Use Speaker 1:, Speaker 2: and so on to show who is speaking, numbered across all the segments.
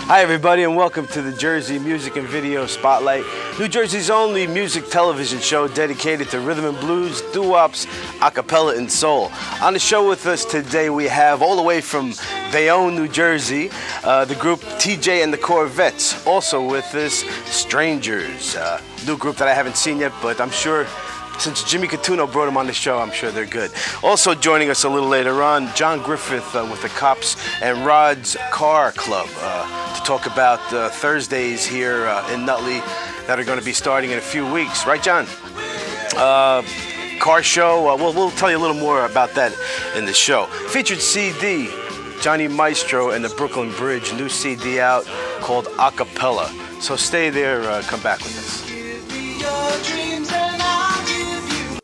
Speaker 1: Hi everybody and welcome to the Jersey Music and Video Spotlight, New Jersey's only music television show dedicated to rhythm and blues, doo-wops, a cappella and soul. On the show with us today we have all the way from Bayonne, New Jersey, the group TJ and the Corvettes. Also with us, Strangers, new group that I haven't seen yet, but I'm sure since Jimmy Catuno brought them on the show, I'm sure they're good. Also joining us a little later on, John Griffith with the Cops and Rod's Car Club to talk about Thursdays here in Nutley that are going to be starting in a few weeks. Right, John? Car show. We'll tell you a little more about that in the show. Featured CD, Johnny Maestro and the Brooklyn Bridge. New CD out called A Cappella. So stay there, come back with us.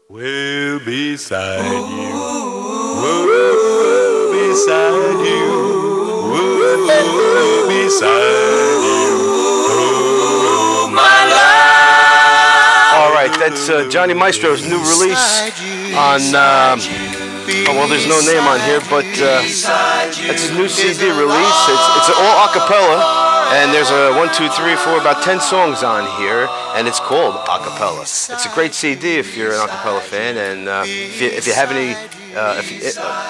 Speaker 2: We'll beside you, we'll beside you, we'll beside you, oh my life.
Speaker 1: All right, that's Johnny Maestro's new release on, oh, well, there's no name on here, but that's his new CD release. It's all a cappella. And there's a 1, 2, 3, 4, about 10 songs on here, and it's called A Cappella. It's a great CD if you're an a cappella fan, and if you have any,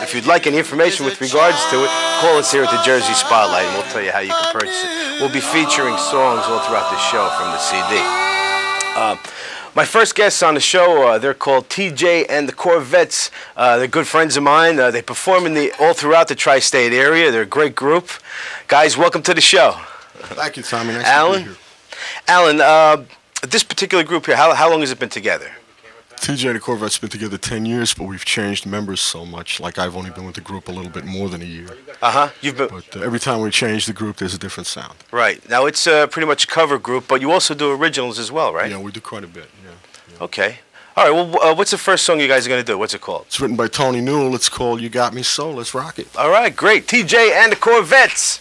Speaker 1: if you'd like any information with regards to it, call us here at the Jersey Spotlight, and we'll tell you how you can purchase it. We'll be featuring songs all throughout the show from the CD. My first guests on the show, they're called TJ and the Corvettes. They're good friends of mine. They perform all throughout the tri-state area. They're a great group. Guys, welcome to the show.
Speaker 3: Thank you, Tommy. Nice
Speaker 1: Alan?
Speaker 3: to be here.
Speaker 1: Alan, this particular group here, how long has it been together?
Speaker 3: TJ and the Corvettes been together 10 years, but we've changed members so much. Like, I've only been with the group a little bit more than a year.
Speaker 1: You've been.
Speaker 3: But every time we change the group, there's a different sound.
Speaker 1: Right. Now, it's pretty much a cover group, but you also do originals as well, right?
Speaker 3: Yeah, we do quite a bit, yeah.
Speaker 1: Okay. All right, well, what's the first song you guys are going to do? What's it called?
Speaker 3: It's written by Tony Newell. It's called You Got Me So. Let's rock it.
Speaker 1: All right, great. TJ and the Corvettes.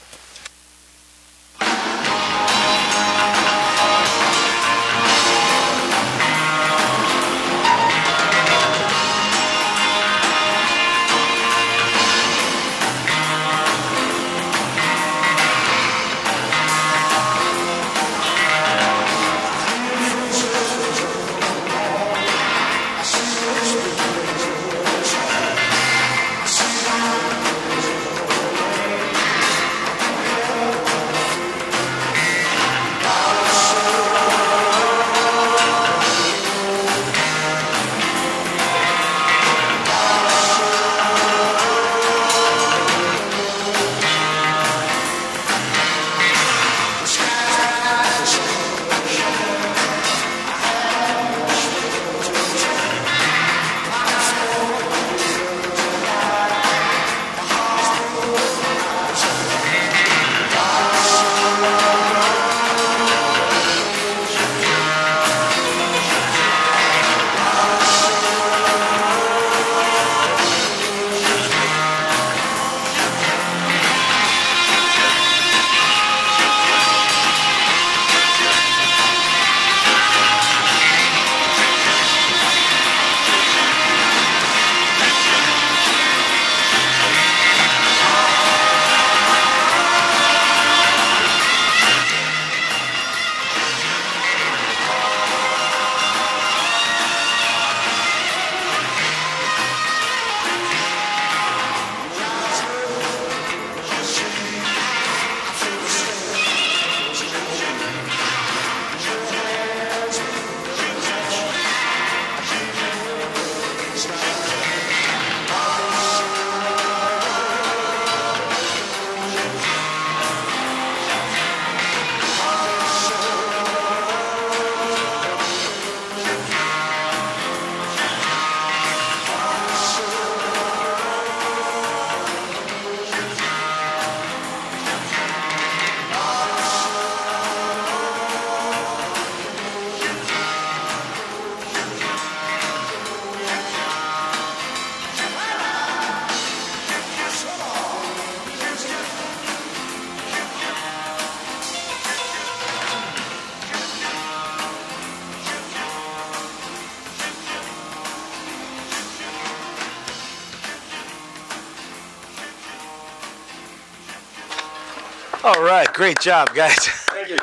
Speaker 1: All right, great job, guys.
Speaker 3: Thank you.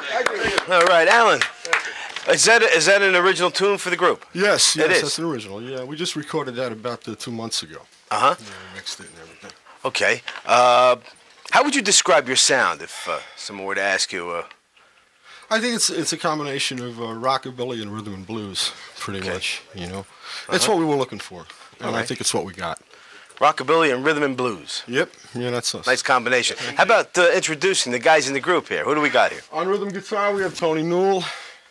Speaker 1: All right, Alan. Is that an original tune for the group?
Speaker 3: Yes,
Speaker 1: It is.
Speaker 3: that's an original. Yeah, we just recorded that about 2 months ago.
Speaker 1: Uh-huh.
Speaker 3: Yeah, we mixed it and everything.
Speaker 1: Okay. How would you describe your sound if someone were to ask you?
Speaker 3: I think it's a combination of rockabilly and rhythm and blues, pretty much. You know, it's what we were looking for, and I think it's what we got.
Speaker 1: Rockabilly and rhythm and blues.
Speaker 3: Yep. Yeah, that's us.
Speaker 1: Nice combination. How about introducing the guys in the group here? Who do we got here?
Speaker 3: On rhythm guitar, we have Tony Newell.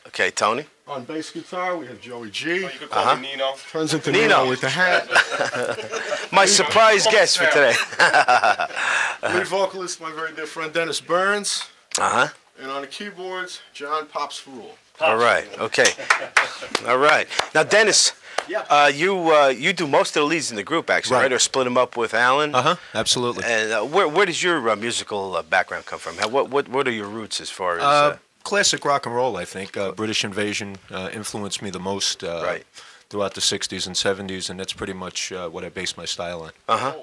Speaker 1: Okay, Tony.
Speaker 3: On bass guitar, we have Joey G.
Speaker 2: You could call me Nino.
Speaker 3: Turns into
Speaker 1: Nino.
Speaker 3: Nino with the hat.
Speaker 1: My surprise guest for today.
Speaker 3: Lead vocalist, my very dear friend Dennis Burns.
Speaker 1: Uh-huh.
Speaker 3: And on the keyboards, John Pops Ferrule.
Speaker 1: All right. Okay. All right. Now, Dennis, you do most of the leads in the group, actually, right? Or split them up with Alan?
Speaker 4: Absolutely.
Speaker 1: And where does your musical background come from? What are your roots as far as?
Speaker 4: Classic rock and roll, I think. British Invasion influenced me the most throughout the 60s and 70s, and that's pretty much what I based my style on.
Speaker 1: Uh-huh.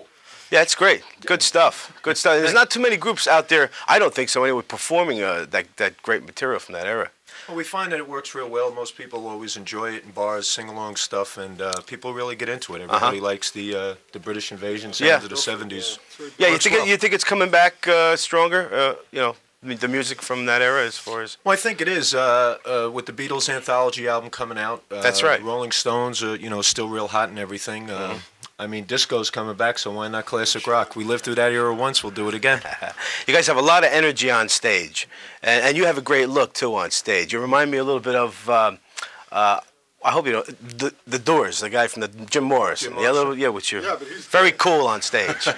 Speaker 1: Yeah, it's great. Good stuff. Good stuff. There's not too many groups out there, I don't think so anyway, performing that great material from that era.
Speaker 4: Well, we find that it works real well. Most people always enjoy it in bars, sing-along stuff, and people really get into it. Everybody likes the British Invasion sounds of the 70s.
Speaker 1: Yeah, you think it's coming back stronger? You know, the music from that era as far as...
Speaker 4: Well, I think it is. With the Beatles anthology album coming out.
Speaker 1: That's right.
Speaker 4: Rolling Stones are, still real hot and everything. I mean, disco's coming back, so why not classic rock? We lived through that era once, we'll do it again.
Speaker 1: You guys have a lot of energy on stage, and you have a great look, too, on stage. You remind me a little bit of, I hope you know, the Doors, the guy from the Jim Morrison. Which you're very cool on stage.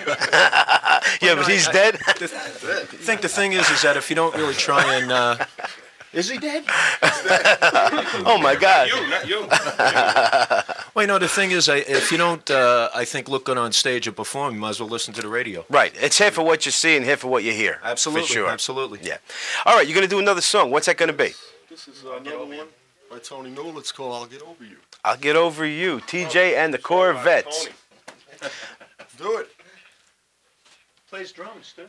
Speaker 1: Yeah, but he's dead?
Speaker 4: I think the thing is that if you don't really try and... Is he dead?
Speaker 1: Oh, my God.
Speaker 2: Not you.
Speaker 4: Well, the thing is, if you don't, I think, look good on stage or perform, you might as well listen to the radio.
Speaker 1: Right. It's half of what you see and half of what you hear.
Speaker 4: Absolutely.
Speaker 1: For sure.
Speaker 4: Absolutely.
Speaker 1: Yeah. All right, you're going to do another song. What's that going to be?
Speaker 3: This is another one by Tony Newell. It's called I'll Get Over You.
Speaker 1: I'll Get Over You. TJ and the Corvettes.
Speaker 3: Do it.
Speaker 4: Plays drums, too.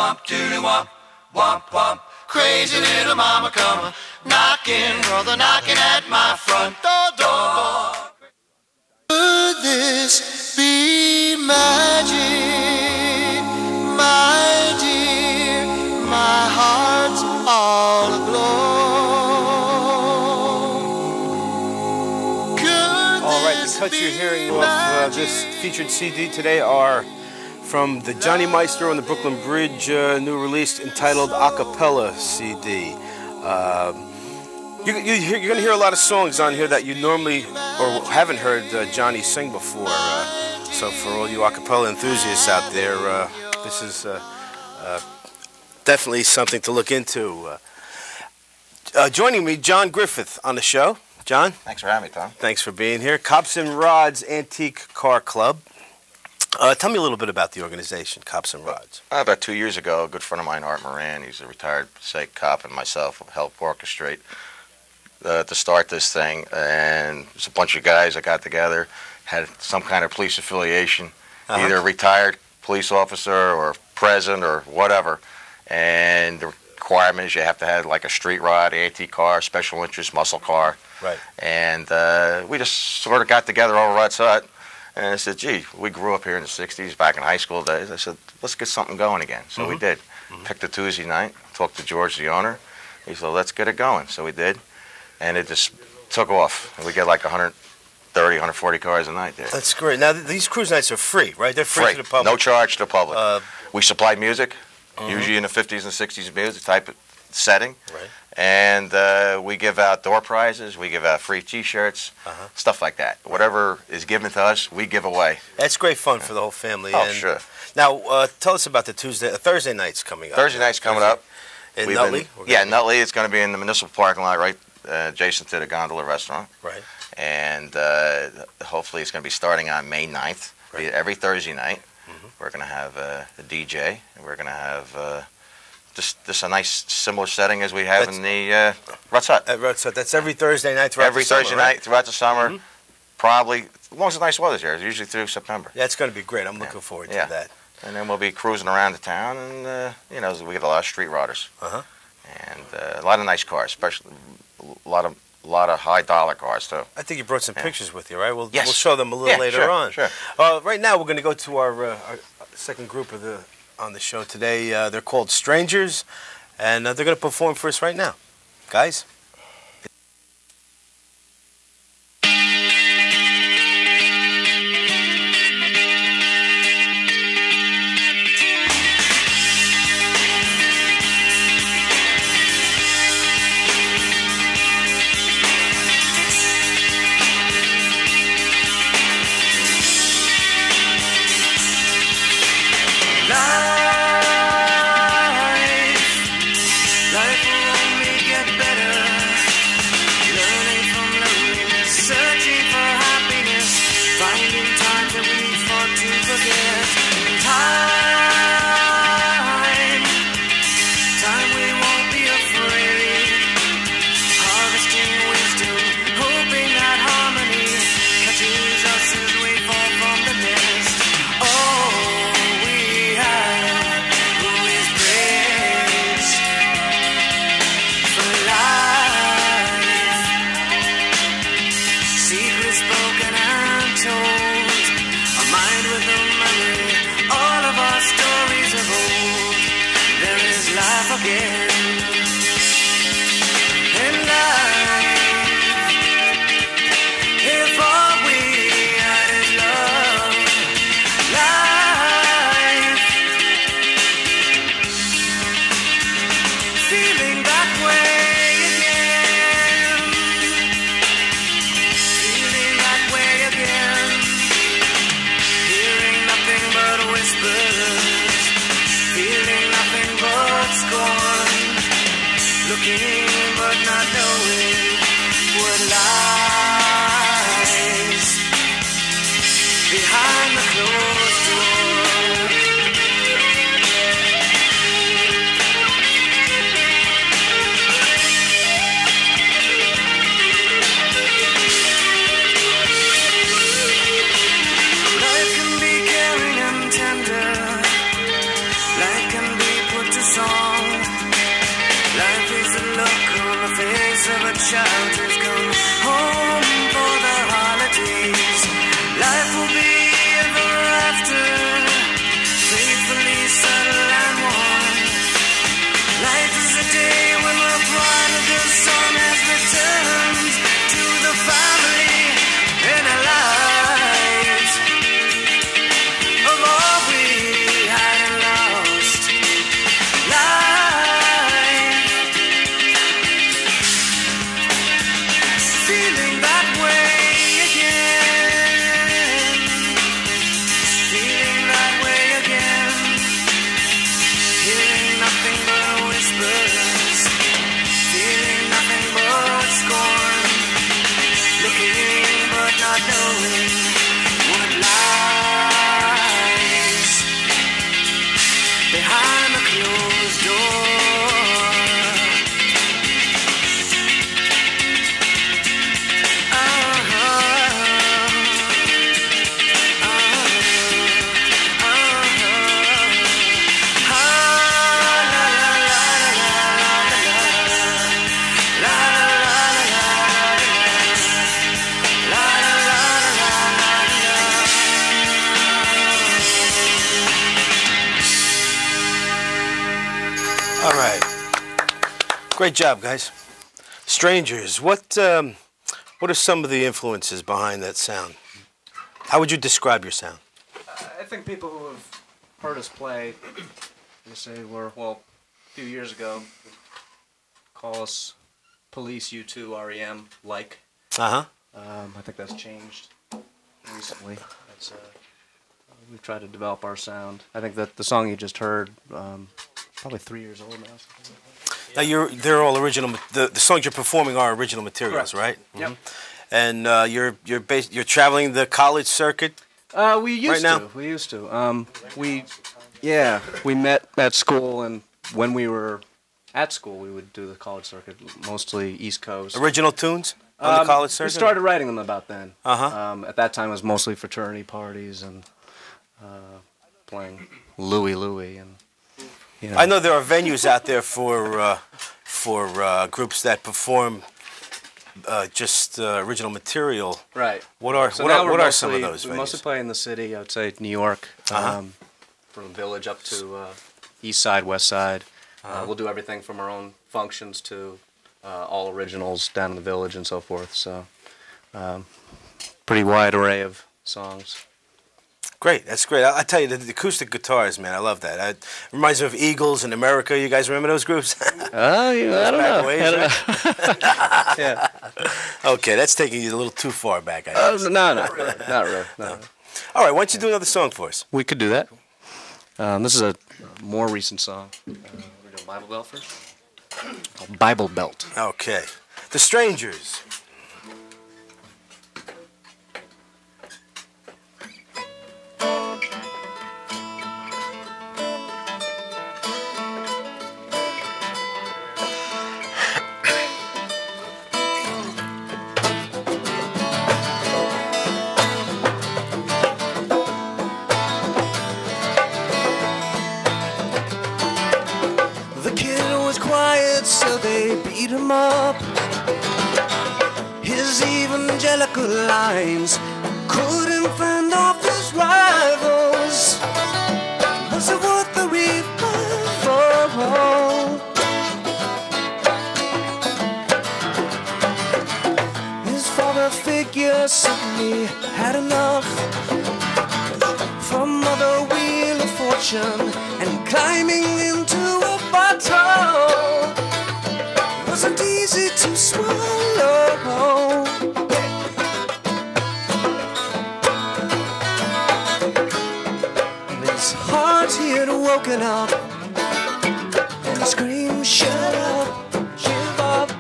Speaker 5: womp, doodly womp, womp, womp. Crazy little mama come knocking, brother knocking at my front door. Could this be magic, my dear? My heart's all aglow.
Speaker 1: All right, the cuts you're hearing off this featured CD today are from the Johnny Maestro and the Brooklyn Bridge new release entitled Acapella CD. You're going to hear a lot of songs on here that you normally or haven't heard Johnny sing before. So for all you acapella enthusiasts out there, this is definitely something to look into. Joining me, John Griffith on the show. John?
Speaker 6: Thanks for having me, Tom.
Speaker 1: Thanks for being here. Cops and Rods Antique Car Club. Tell me a little bit about the organization, Cops and Rods.
Speaker 6: About 2 years ago, a good friend of mine, Art Moran, he's a retired psych cop, and myself helped orchestrate to start this thing. And there's a bunch of guys that got together, had some kind of police affiliation, either a retired police officer or present or whatever. And the requirement is you have to have like a street rod, antique car, special interest muscle car.
Speaker 1: Right.
Speaker 6: And we just sort of got together over Rudd's Hut. And I said, gee, we grew up here in the 60s, back in high school days. I said, let's get something going again. So we did. Picked a Tuesday night, talked to George, the owner. He said, let's get it going. So we did. And it just took off. And we get like 130, 140 cars a night there.
Speaker 1: That's great. Now, these cruise nights are free, right? They're free to the public.
Speaker 6: No charge to the public. We supply music, usually in the 50s and 60s music type of setting.
Speaker 1: Right.
Speaker 6: And we give out door prizes, we give out free T-shirts, stuff like that. Whatever is given to us, we give away.
Speaker 1: That's great fun for the whole family.
Speaker 6: Oh,
Speaker 1: and
Speaker 6: sure.
Speaker 1: Now, tell us about the Thursday nights coming up.
Speaker 6: Thursday night's coming up.
Speaker 1: In Nutley?
Speaker 6: Yeah, Nutley. It's going to be in the municipal parking lot right adjacent to the Gondola restaurant.
Speaker 1: Right.
Speaker 6: And hopefully it's going to be starting on May 9th.
Speaker 1: Right.
Speaker 6: Every Thursday night. We're going to have a DJ. And we're going to have... Just a nice similar setting as we have in the Rudd's Hut.
Speaker 1: At Rudd's Hut. That's every Thursday night throughout the summer,
Speaker 6: Every Thursday night throughout the summer. Probably, as long as the nice weather's here, usually through September.
Speaker 1: Yeah, it's going to be great. I'm looking forward to that.
Speaker 6: And then we'll be cruising around the town, and, you know, we get a lot of street riders. And a lot of nice cars, especially a lot of high-dollar cars, too.
Speaker 1: I think you brought some pictures with you, right? We'll
Speaker 6: Yes.
Speaker 1: we'll show them a little later on.
Speaker 6: Sure.
Speaker 1: Right now, we're going to go to our second group on the show today. They're called Strangers. And they're going to perform for us right now. Guys?
Speaker 5: Life can be caring and tender. Life can be put shelters come home for the holidays. Life will be ever after, faithfully settled and warm. Life is a day when the prodigal son has returned to the family in our lives of all we had and lost. Life, feeling that way again, feeling that way again, hearing nothing but whispers, feeling nothing but scorn, looking but not knowing what lies behind the closed door.
Speaker 1: All right. Great job, guys. Strangers, what are some of the influences behind that sound? How would you describe your sound?
Speaker 7: I think people who have heard us play, they say we're, well, a few years ago, call us Police U2 REM like.
Speaker 1: Uh-huh.
Speaker 7: I think that's changed recently. That's, we've tried to develop our sound. I think that the song you just heard, probably 3 years old now.
Speaker 1: Now they're all original. The songs you're performing are original materials,
Speaker 7: Correct.
Speaker 1: right?
Speaker 7: Yep.
Speaker 1: And you're traveling the college circuit.
Speaker 7: We used
Speaker 1: right
Speaker 7: to.
Speaker 1: now?
Speaker 7: We used to. We met at school, and when we were at school, we would do the college circuit, mostly East Coast.
Speaker 1: Original tunes on the college circuit.
Speaker 7: We started writing them about then.
Speaker 1: Uh-huh.
Speaker 7: At that time, it was mostly fraternity parties and playing Louie and. You know.
Speaker 1: I know there are venues out there for groups that perform just original material.
Speaker 7: Right.
Speaker 1: What are
Speaker 7: So
Speaker 1: what are some of those
Speaker 7: we
Speaker 1: venues?
Speaker 7: mostly play in the city. I would say New York, from Village up to East Side, West Side. We'll do everything from our own functions to all originals down in the Village and so forth. So, pretty wide array of songs.
Speaker 1: Great, that's great. I tell you, the acoustic guitars, man, I love that. It reminds me of Eagles in America. You guys remember those groups?
Speaker 7: Oh, I don't know. Yeah.
Speaker 1: Okay, that's taking you a little too far back, I guess.
Speaker 7: No, not really. Not really. No.
Speaker 1: All right, why don't you do another song for us?
Speaker 7: We could do that. This is a more recent song. We're doing Bible Belt first. Called Bible Belt.
Speaker 1: Okay. The Strangers.
Speaker 5: So they beat him up. His evangelical lines couldn't fend off his rivals. Was it worth the revival? His father figure suddenly had enough from Mother Wheel of Fortune and climbing into a bottle. Wasn't easy to swallow. In his heart he had woken up and screamed, shut up, give up.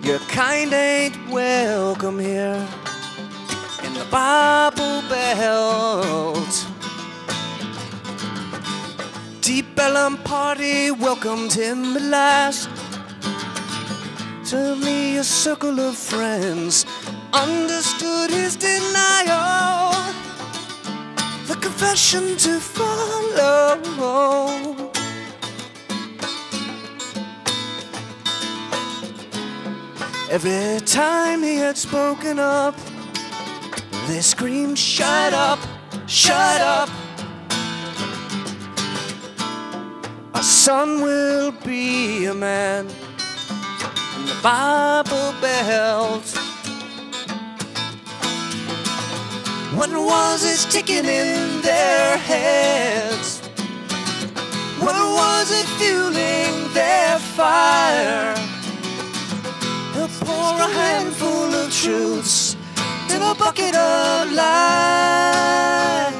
Speaker 5: Your kind ain't welcome here in the Bible Belt. Deep Bellum party welcomed him at last. Suddenly a circle of friends understood his denial, the confession to follow. Every time he had spoken up, they screamed, shut up, shut up. A son will be a man, and the Bible Belt. What was it sticking in their heads? What was it fueling their fire? They'll pour a handful of truths in a bucket of lies.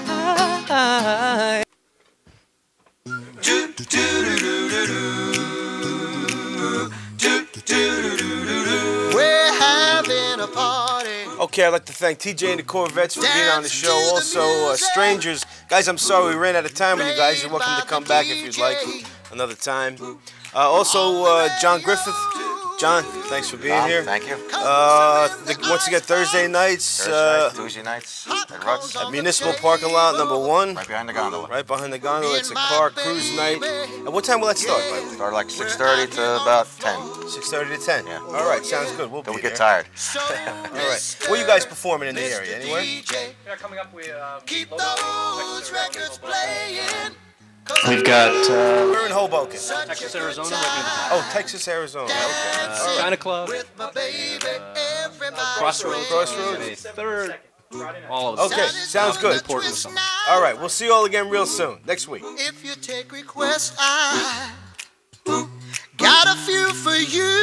Speaker 8: We're having a party.
Speaker 1: Okay, I'd like to thank TJ and the Corvettes for being on the show. Also, strangers. Guys, I'm sorry we ran out of time with you guys. You're welcome to come back if you'd like another time. Also, John Griffith. John, thanks for being here.
Speaker 6: Thank you.
Speaker 1: Once again, Thursday nights.
Speaker 6: Tuesday nights at Ruts.
Speaker 1: At Municipal Parking Lot, number 1.
Speaker 6: Right behind the gondola.
Speaker 1: Right behind the gondola. It's a car cruise night. And what time will that start, by the way?
Speaker 6: Start like 6:30 to about 10.
Speaker 1: 6:30 to 10.
Speaker 6: Yeah.
Speaker 1: All right, sounds good. We'll
Speaker 6: Till
Speaker 1: be
Speaker 6: we get
Speaker 1: there.
Speaker 6: tired.
Speaker 1: All right. Where are you guys performing in the area? Anywhere?
Speaker 7: Yeah, coming up, we
Speaker 8: Keep those records playing.
Speaker 7: we've got
Speaker 1: We're in Hoboken.
Speaker 7: Texas, Arizona, right near the
Speaker 1: Oh, Texas, Arizona. Okay.
Speaker 7: China Club, Crossroads,
Speaker 1: Crossroads.
Speaker 7: the third, all of them.
Speaker 1: Okay, sounds good. All right, we'll see you all again real soon. Next week.
Speaker 8: If you take requests, I got a few for you.